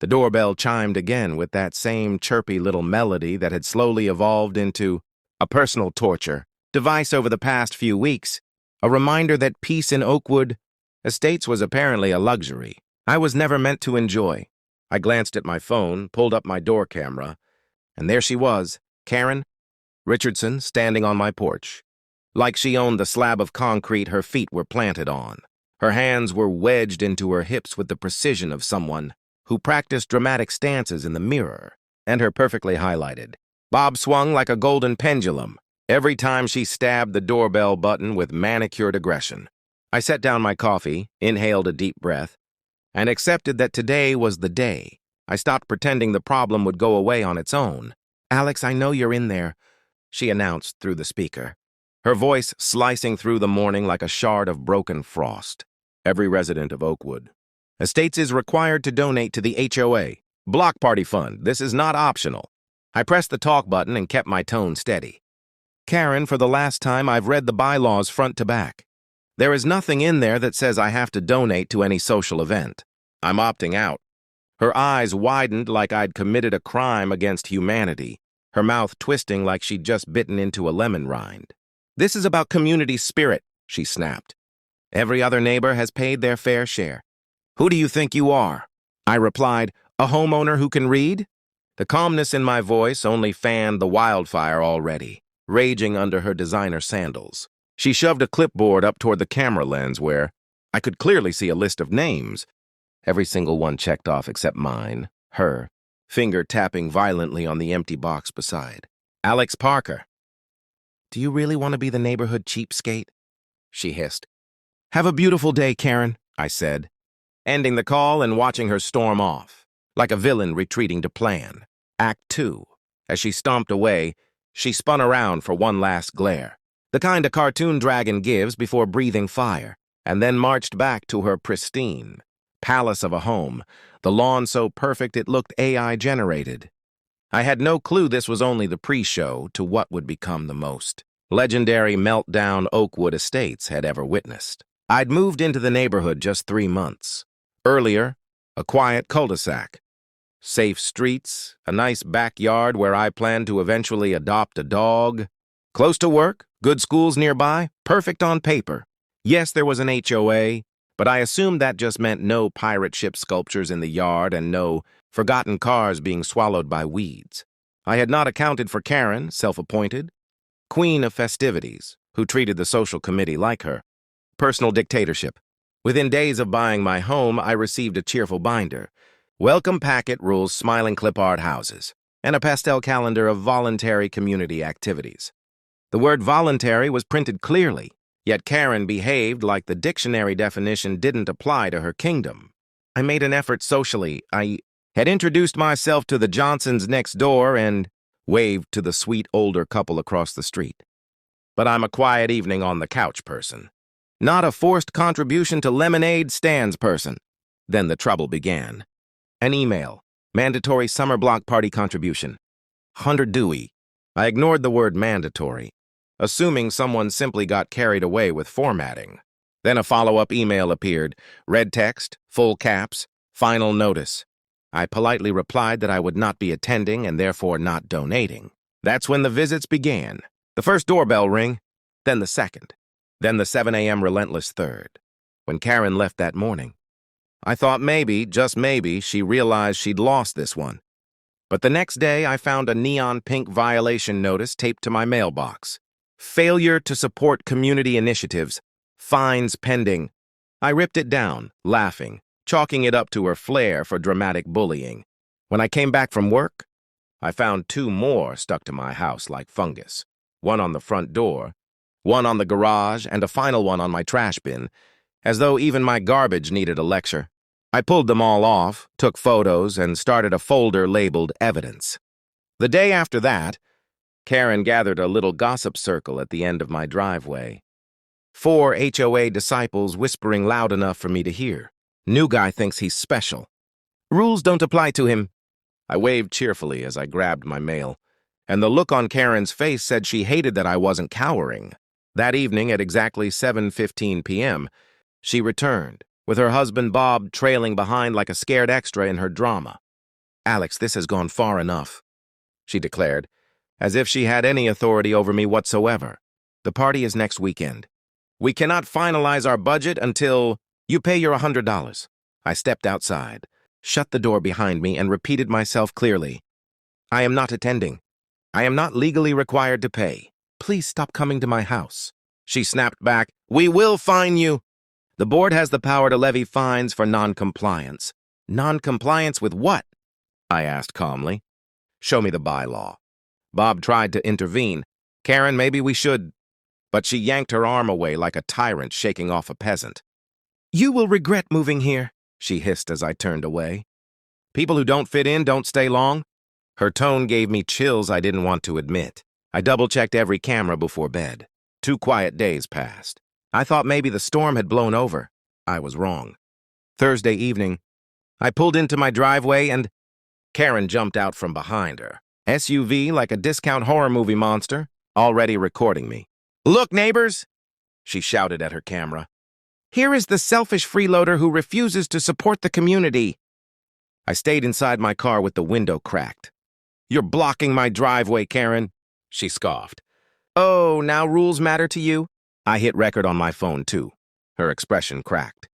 The doorbell chimed again with that same chirpy little melody that had slowly evolved into a personal torture device over the past few weeks, a reminder that peace in Oakwood Estates was apparently a luxury I was never meant to enjoy. I glanced at my phone, pulled up my door camera, and there she was, Karen Richardson, standing on my porch. Like she owned the slab of concrete her feet were planted on. Her hands were wedged into her hips with the precision of someone who practiced dramatic stances in the mirror, and her perfectly highlighted bob swung like a golden pendulum every time she stabbed the doorbell button with manicured aggression. I set down my coffee, inhaled a deep breath, and accepted that today was the day. I stopped pretending the problem would go away on its own. "Alex, I know you're in there," she announced through the speaker, her voice slicing through the morning like a shard of broken frost. "Every resident of Oakwood Estates is required to donate to the HOA Block Party Fund. This is not optional." I pressed the talk button and kept my tone steady. "Karen, for the last time, I've read the bylaws front to back. There is nothing in there that says I have to donate to any social event. I'm opting out." Her eyes widened like I'd committed a crime against humanity, her mouth twisting like she'd just bitten into a lemon rind. "This is about community spirit," she snapped. "Every other neighbor has paid their fair share." "Who do you think you are?" I replied, "A homeowner who can read?" The calmness in my voice only fanned the wildfire already, raging under her designer sandals. She shoved a clipboard up toward the camera lens where I could clearly see a list of names, every single one checked off except mine, her, finger tapping violently on the empty box beside. "Alex Parker." "Do you really want to be the neighborhood cheapskate?" she hissed. "Have a beautiful day, Karen," I said, ending the call and watching her storm off, like a villain retreating to plan. Act 2. As she stomped away, she spun around for one last glare, the kind a cartoon dragon gives before breathing fire, and then marched back to her pristine palace of a home, the lawn so perfect it looked AI-generated. I had no clue this was only the pre-show to what would become the most legendary meltdown Oakwood Estates had ever witnessed. I'd moved into the neighborhood just 3 months. Earlier, a quiet cul-de-sac, safe streets, a nice backyard where I planned to eventually adopt a dog, close to work, good schools nearby, perfect on paper. Yes, there was an HOA, but I assumed that just meant no pirate ship sculptures in the yard and no forgotten cars being swallowed by weeds. I had not accounted for Karen, self-appointed, queen of festivities, who treated the social committee like her. Personal dictatorship. Within days of buying my home, I received a cheerful binder. Welcome packet rules smiling clip art houses, and a pastel calendar of voluntary community activities. The word voluntary was printed clearly, yet Karen behaved like the dictionary definition didn't apply to her kingdom. I made an effort socially. I had introduced myself to the Johnsons next door and waved to the sweet older couple across the street. But I'm a quiet evening on the couch person, not a forced contribution to lemonade stands person. Then the trouble began. An email, mandatory summer block party contribution, 100 Dewey. I ignored the word mandatory, assuming someone simply got carried away with formatting. Then a follow-up email appeared, red text, full caps, final notice. I politely replied that I would not be attending and therefore not donating. That's when the visits began. The first doorbell ring, then the second, then the 7 a.m. relentless third. When Karen left that morning, I thought maybe, just maybe, she realized she'd lost this one. But the next day, I found a neon pink violation notice taped to my mailbox. Failure to support community initiatives. Fines pending. I ripped it down, laughing, chalking it up to her flair for dramatic bullying. When I came back from work, I found 2 more stuck to my house like fungus. One on the front door, one on the garage, and a final one on my trash bin, as though even my garbage needed a lecture. I pulled them all off, took photos, and started a folder labeled evidence. The day after that, Karen gathered a little gossip circle at the end of my driveway. 4 HOA disciples whispering loud enough for me to hear. New guy thinks he's special. Rules don't apply to him. I waved cheerfully as I grabbed my mail, and the look on Karen's face said she hated that I wasn't cowering. That evening at exactly 7:15 p.m., she returned, with her husband Bob trailing behind like a scared extra in her drama. "Alex, this has gone far enough," she declared, as if she had any authority over me whatsoever. "The party is next weekend. We cannot finalize our budget until you pay your $100. I stepped outside, shut the door behind me, and repeated myself clearly. "I am not attending. I am not legally required to pay. Please stop coming to my house." She snapped back, "We will fine you. The board has the power to levy fines for non-compliance." "Non-compliance with what?" I asked calmly. "Show me the bylaw." Bob tried to intervene. "Karen, maybe we should—" But she yanked her arm away like a tyrant shaking off a peasant. "You will regret moving here," she hissed as I turned away. "People who don't fit in don't stay long." Her tone gave me chills I didn't want to admit. I double-checked every camera before bed. 2 quiet days passed. I thought maybe the storm had blown over. I was wrong. Thursday evening, I pulled into my driveway and Karen jumped out from behind her. SUV like a discount horror movie monster, already recording me. "Look, neighbors," she shouted at her camera. "Here is the selfish freeloader who refuses to support the community." I stayed inside my car with the window cracked. "You're blocking my driveway, Karen," she scoffed. "Oh, now rules matter to you?" I hit record on my phone, too. Her expression cracked.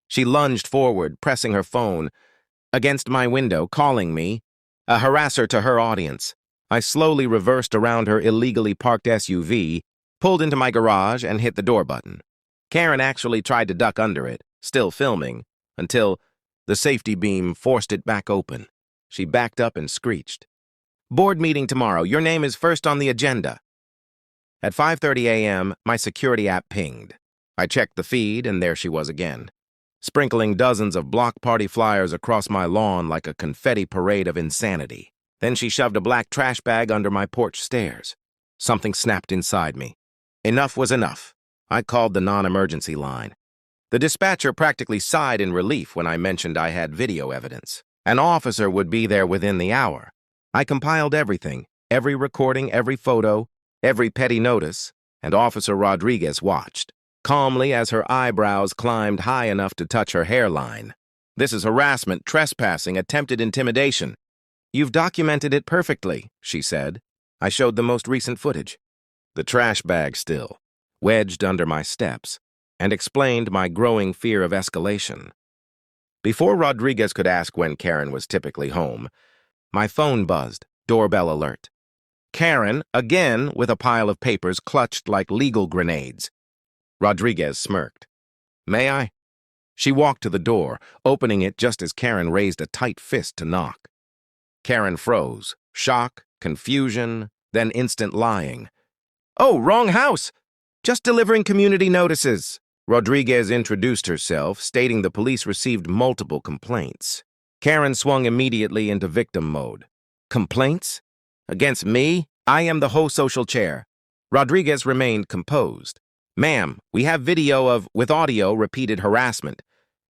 She lunged forward, pressing her phone against my window, calling me a harasser to her audience. I slowly reversed around her illegally parked SUV, pulled into my garage, and hit the door button. Karen actually tried to duck under it, still filming, until the safety beam forced it back open. She backed up and screeched. "Board meeting tomorrow. Your name is first on the agenda." At 5:30 a.m., my security app pinged. I checked the feed, and there she was again, sprinkling dozens of block party flyers across my lawn like a confetti parade of insanity. Then she shoved a black trash bag under my porch stairs. Something snapped inside me. Enough was enough. I called the non-emergency line. The dispatcher practically sighed in relief when I mentioned I had video evidence. An officer would be there within the hour. I compiled everything, every recording, every photo, every petty notice, and Officer Rodriguez watched, calmly as her eyebrows climbed high enough to touch her hairline. "This is harassment, trespassing, attempted intimidation." "You've documented it perfectly," she said. I showed the most recent footage. The trash bag still, wedged under my steps, and explained my growing fear of escalation. Before Rodriguez could ask when Karen was typically home, my phone buzzed, doorbell alert. Karen, again with a pile of papers clutched like legal grenades. Rodriguez smirked. "May I?" She walked to the door, opening it just as Karen raised a tight fist to knock. Karen froze, shock, confusion, then instant lying. "Oh, wrong house! Just delivering community notices." Rodriguez introduced herself, stating the police received multiple complaints. Karen swung immediately into victim mode. "Complaints? Against me? I am the whole social chair." Rodriguez remained composed. "Ma'am, we have video of, with audio, repeated harassment,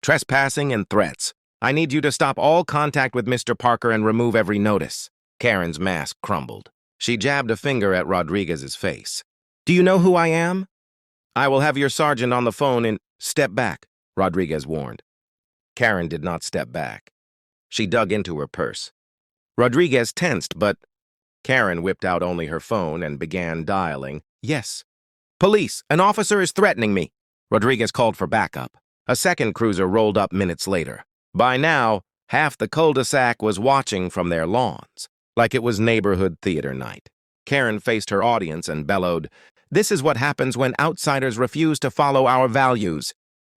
trespassing, and threats. I need you to stop all contact with Mr. Parker and remove every notice." Karen's mask crumbled. She jabbed a finger at Rodriguez's face. "Do you know who I am?" "I will have your sergeant on the phone and—" "Step back," Rodriguez warned. Karen did not step back. She dug into her purse. Rodriguez tensed, but Karen whipped out only her phone and began dialing. "Yes. Police, an officer is threatening me." Rodriguez called for backup. A second cruiser rolled up minutes later. By now, half the cul-de-sac was watching from their lawns, like it was neighborhood theater night. Karen faced her audience and bellowed, "This is what happens when outsiders refuse to follow our values."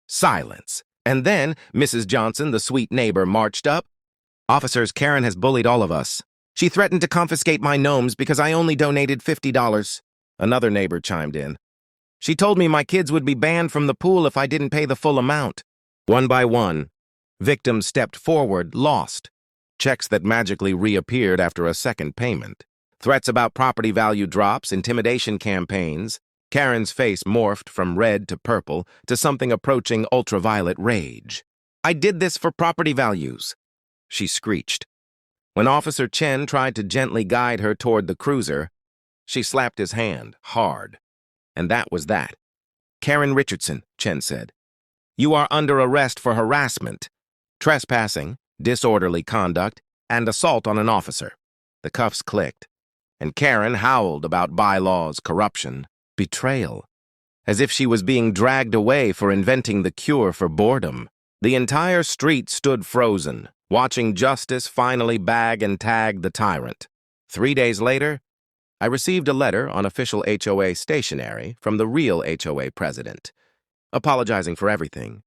Silence. And then Mrs. Johnson, the sweet neighbor, marched up. "Officers, Karen has bullied all of us. She threatened to confiscate my gnomes because I only donated $50. Another neighbor chimed in. "She told me my kids would be banned from the pool if I didn't pay the full amount." One by one, victims stepped forward, lost. Checks that magically reappeared after a second payment. Threats about property value drops, intimidation campaigns. Karen's face morphed from red to purple to something approaching ultraviolet rage. "I did this for property values," she screeched. When Officer Chen tried to gently guide her toward the cruiser, she slapped his hand, hard. And that was that. "Karen Richardson," Chen said, "you are under arrest for harassment, trespassing, disorderly conduct, and assault on an officer. The cuffs clicked, and Karen howled about bylaws, corruption, betrayal, as if she was being dragged away for inventing the cure for boredom. The entire street stood frozen, watching justice finally bag and tag the tyrant. 3 days later, I received a letter on official HOA stationery from the real HOA president, apologizing for everything,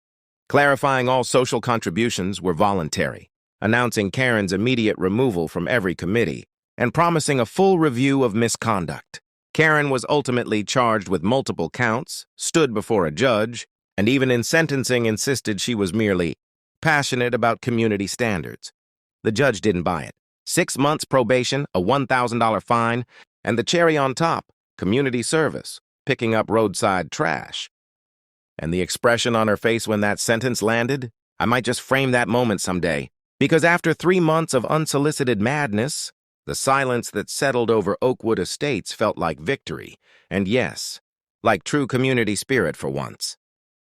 clarifying all social contributions were voluntary, announcing Karen's immediate removal from every committee, and promising a full review of misconduct. Karen was ultimately charged with multiple counts, stood before a judge, and even in sentencing insisted she was merely passionate about community standards. The judge didn't buy it. 6 months probation, a $1,000 fine, and the cherry on top, community service, picking up roadside trash. And the expression on her face when that sentence landed, I might just frame that moment someday, because after 3 months of unsolicited madness, the silence that settled over Oakwood Estates felt like victory, and yes, like true community spirit for once.